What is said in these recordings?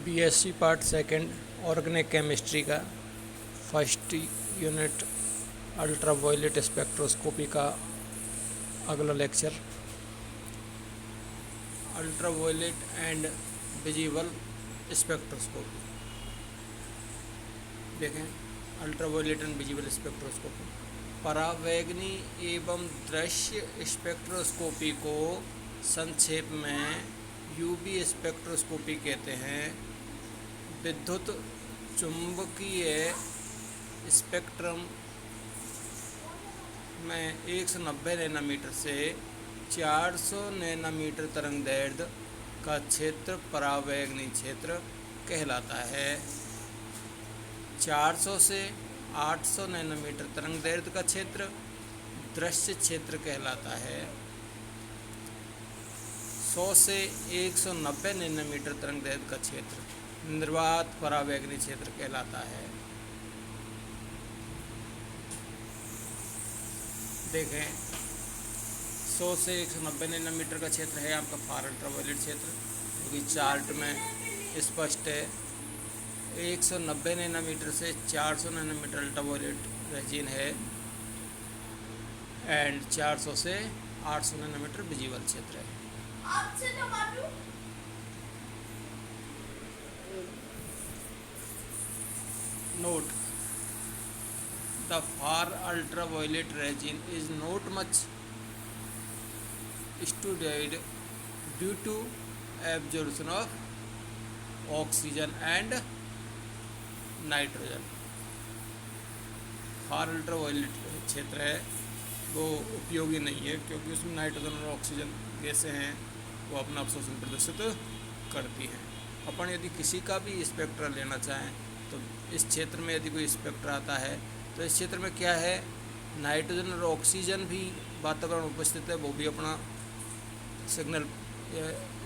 BSc part second organic chemistry का first unit ultraviolet spectroscopy का अगला lecture ultraviolet and visible spectroscopy. देखें, ultraviolet and visible spectroscopy परावैगनी एवं दृश्य स्पेक्ट्रोस्कोपी को संक्षेप में यूवी स्पेक्ट्रोस्कोपी कहते हैं। विद्युत चुंबकीय स्पेक्ट्रम में 190 नैनोमीटर से 400 नैनोमीटर तरंगदैर्ध्य का क्षेत्र परावैगनी क्षेत्र कहलाता है। 400 से 800 नैनोमीटर तरंगदैर्ध्य का क्षेत्र दृश्य क्षेत्र कहलाता है। 100 से 190 नैनोमीटर तरंगदैर्ध्य का क्षेत्र निर्वात परावैगनी क्षेत्र कहलाता है। देखें, 100 से 190 नैनोमीटर का क्षेत्र है आपका फार अल्ट्रावायलेट क्षेत्र, जो कि चार्ट में स्पष्ट है। 190 नैनोमीटर से 400 नैनोमीटर अल्ट्रावायलेट रेजिन है एंड 400 से 800 नैनोमीटर विजिबल क्षेत्र है। Note: the far ultraviolet region is not much studied due to absorption of oxygen and nitrogen. Far ultraviolet क्षेत्र है वो उपयोगी नहीं है क्योंकि उसमें नाइट्रोजन और ऑक्सीजन गैसें हैं, वो अपना अवशोषण प्रदर्शित करती हैं। अपन यदि किसी का भी स्पेक्ट्रा लेना चाहें तो इस क्षेत्र में यदि कोई स्पेक्ट्रा आता है तो इस क्षेत्र में क्या है, नाइट्रोजन और ऑक्सीजन भी वातावरण उपस्थित है, वो भी अपना सिग्नल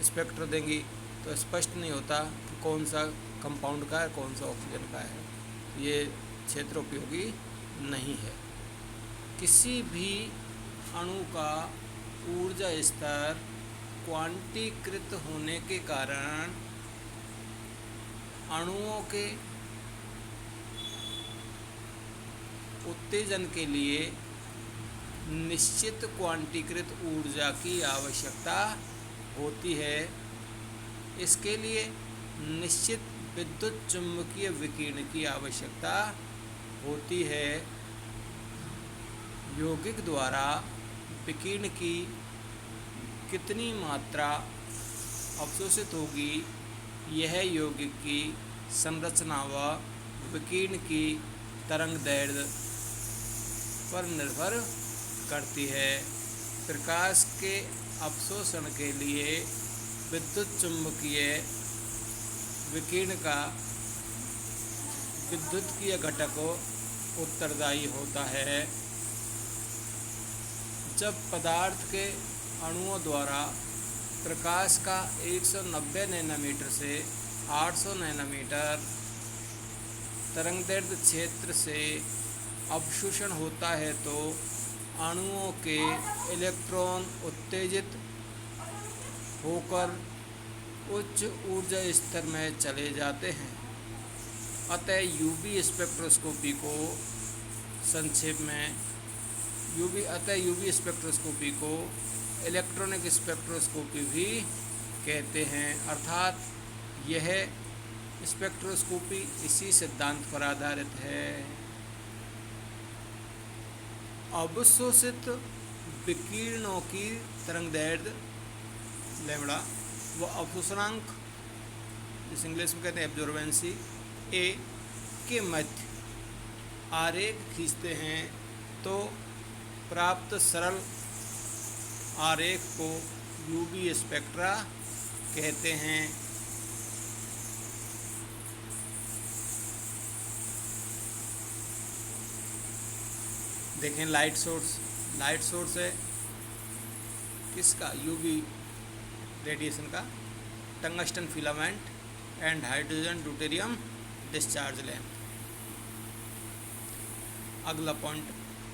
स्पेक्ट्रा देंगी, तो स्पष्ट नहीं होता कि कौन सा कंपाउंड का है कौन सा ऑक्सीजन का है। ये क्षेत्र उपयोगी नहीं है। किसी भी अणु का ऊर्जा स्तर क्वांटीकृत होने के कारण अणुओं के उत्तेजन के लिए निश्चित क्वांटीकृत ऊर्जा की आवश्यकता होती है। इसके लिए निश्चित विद्युत चुम्बकीय विकिरण की आवश्यकता होती है। यौगिक द्वारा विकिरण की कितनी मात्रा अवशोषित होगी, यह यौगिक की संरचना व विकिरण की तरंगदैर्ध्य पर निर्भर करती है। प्रकाश के अवशोषण के लिए विद्युत चुम्बकीय विकिरण का विद्युतीय घटक उत्तरदायी होता है। जब पदार्थ के अणुओं द्वारा प्रकाश का 190 नैनोमीटर से 800 नैनोमीटर तरंगदैर्ध्य क्षेत्र से अवशोषण होता है तो अणुओं के इलेक्ट्रॉन उत्तेजित होकर उच्च ऊर्जा स्तर में चले जाते हैं। अतः यूवी स्पेक्ट्रोस्कोपी को संक्षेप में यूवी स्पेक्ट्रोस्कोपी को इलेक्ट्रॉनिक स्पेक्ट्रोस्कोपी भी कहते हैं। अर्थात यह स्पेक्ट्रोस्कोपी इसी सिद्धांत पर आधारित है। अवशोषित विकिरणों की तरंगदैर्ध्य लैम्बडा व अवशोषणांक, जिस इंग्लिश में कहते हैं एब्जॉर्बेंसी ए, के मध्य आरेख खींचते हैं तो प्राप्त सरल आरेख को यूवी स्पेक्ट्रा कहते हैं। देखें, लाइट सोर्स है किसका, यूवी रेडिएशन का, tungsten filament and hydrogen deuterium discharge lamp. अगला पॉइंट,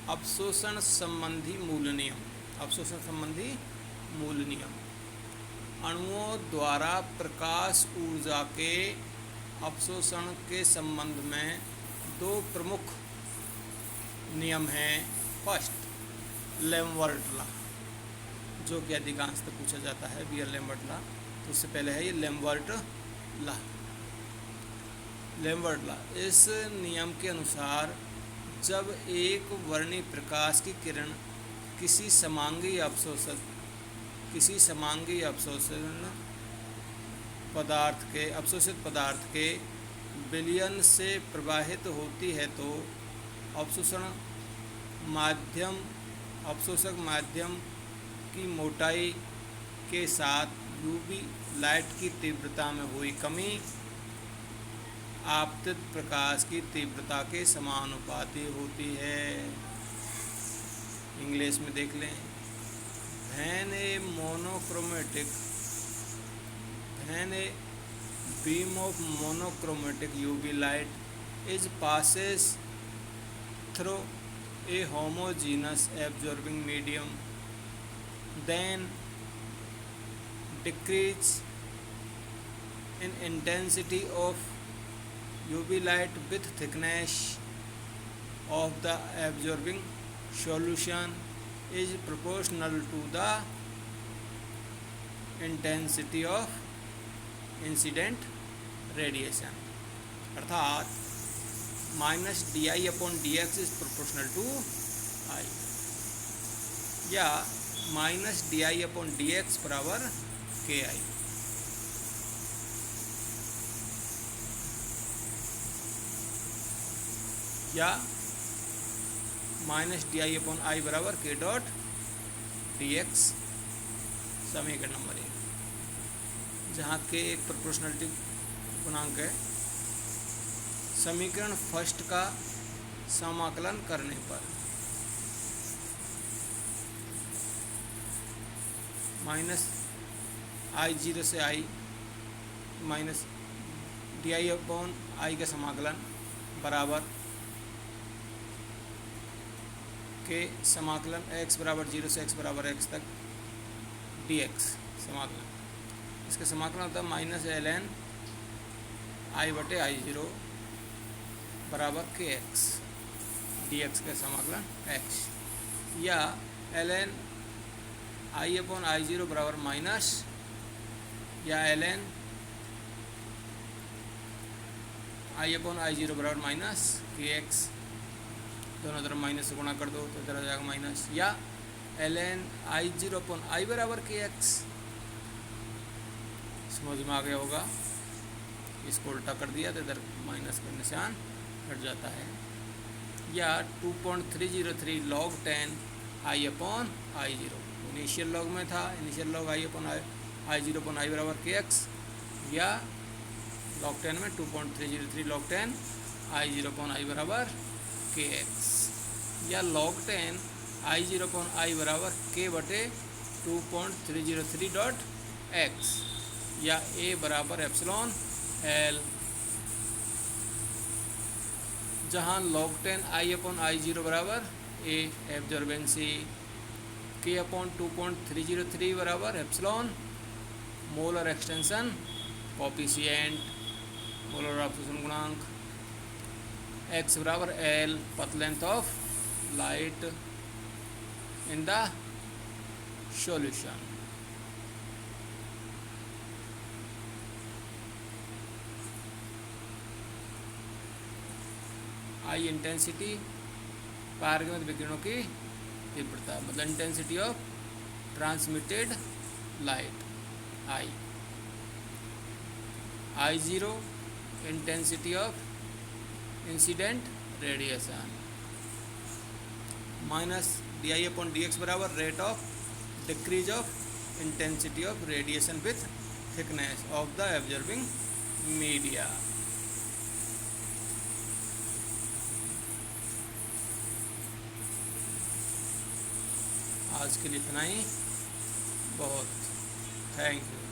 अवशोषण संबंधी मूल नियम। अवशोषण संबंधी मूल नियम अणुओं द्वारा प्रकाश ऊर्जा के अवशोषण के संबंध में दो प्रमुख नियम हैं। फर्स्ट, लेम्बर्ट लॉ, जो कि अधिकांशतः पूछा जाता है, बीयर-लैम्बर्ट लॉ। तो उससे पहले है ये लेम्बर्ट लॉ। लेम्बर्ट लॉ, इस नियम के अनुसार जब एक वर्णीय प्रकाश की किरण किसी समांगी अवशोषित पदार्थ के विलयन से प्रवाहित होती है तो अवशोषक माध्यम की मोटाई के साथ यूवी लाइट की तीव्रता में हुई कमी आपतित प्रकाश की तीव्रता के समानुपाती होती है। इंग्लिश में देख लें, when a beam of monochromatic UV light is passes through a homogeneous absorbing medium, then decrease in intensity of UV light with thickness of the absorbing solution is proportional to the intensity of incident radiation. अर्थात -di/dx is proportional to I, या -di/dx बराबर ki। या -di/i बराबर k dot dx, समीकरण number 1, जहाँ के एक proportionality गुणांक है। समीकरण फर्स्ट का समाकलन करने पर -I0 से I माइनस di/i का समाकलन बराबर के समाकलन x बराबर 0 से x बराबर x तक dx समाकलन। इसका समाकलन होता है -ln I/I0 बराबर kx, dx का समाकलन x, या ln I/I0 बराबर माइनस, या ln I/I0 बराबर माइनस kx, दोनों तरफ माइनस से गुणा कर दो तो इधर आ जाएगा माइनस, या ln I0/I बराबर kx। समझ में आ गया होगा। इसको उल्टा कर दिया तो इधर माइनस का निशान हट जाता है। या 2.303 log 10 I/I0, इनिशियल लॉग में था, इनिशियल लॉग I/I0/I बराबर kx, या log 10 में 2.303 log 10 I/I0/I बराबर kx, या log 10 I/I बराबर k बटे 2.303 डॉट x, या a बराबर एप्सिलॉन l, जहाँ log 10 I/I0 बराबर a एब्जॉर्बेंसी, k/2.303 बराबर epsilon molar extension coefficient, molar अवशोषण गुणांक, x बराबर l पथ length of light in the solution. I intensity पारगमन विकिरणों की तीव्रता, मतलब intensity of transmitted light I। I0 intensity of incident radiation, -di/dx बराबर rate of decrease of intensity of radiation with thickness of the absorbing media. आज के लिए इतना ही, बहुत थैंक यू।